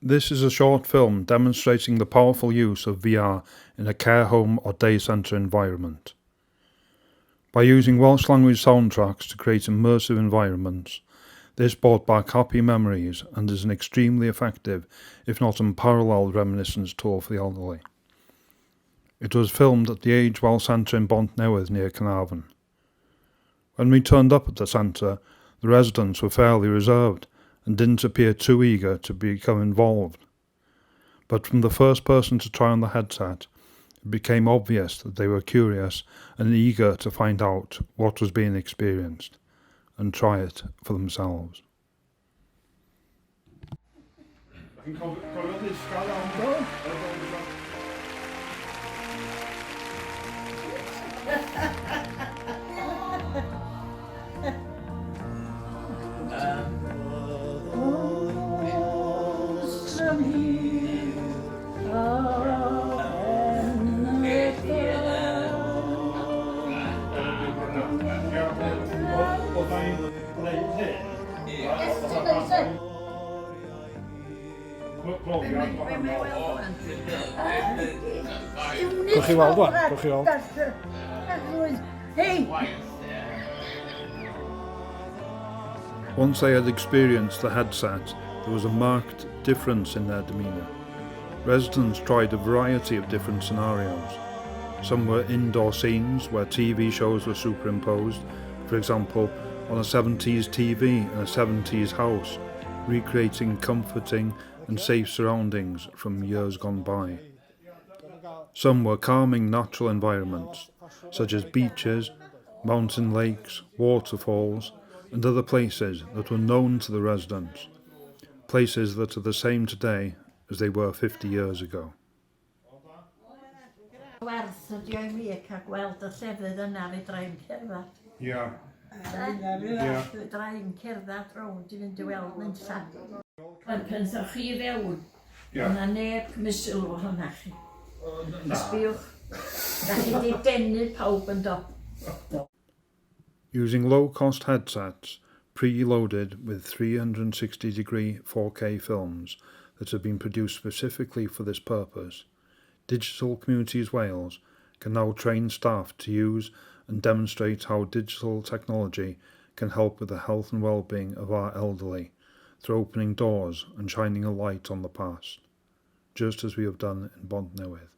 This is a short film demonstrating the powerful use of VR in a care home or day centre environment. By using Welsh language soundtracks to create immersive environments, this brought back happy memories and is an extremely effective, if not unparalleled, reminiscence tool for the elderly. It was filmed at the Age Well Centre in Bontnewydd near Carnarvon. When we turned up at the centre, the residents were fairly reserved and didn't appear too eager to become involved. But from the first person to try on the headset, it became obvious that they were curious and eager to find out what was being experienced and try it for themselves. Gewch chi weld wan? Gewch chi weld? Once they had experienced the headset, there was a marked difference in their demeanour. Residents tried a variety of different scenarios. Some were indoor scenes where TV shows were superimposed, for example, on a 70s TV in a 70s house, recreating comforting and safe surroundings from years gone by. Some were calming natural environments, such as beaches, mountain lakes, waterfalls, and other places that were known to the residents, places that are the same today as they were 50 years ago. Werth ydi o'i mi cael gweld y llefydd yna fe dra'i'n cerdded. Yeah. Fe dra'i'n cerdded rownd i fynd i weld nynlla. Pan penswch chi fewn, yna neb cymysl o hwnna chi. Ysbiwch, da chi di denu pawb yn do. Using low-cost headsets, pre-loaded with 360-degree 4K films that have been produced specifically for this purpose, Digital Communities Wales can now train staff to use and demonstrate how digital technology can help with the health and well-being of our elderly through opening doors and shining a light on the past, just as we have done in Bontnewydd.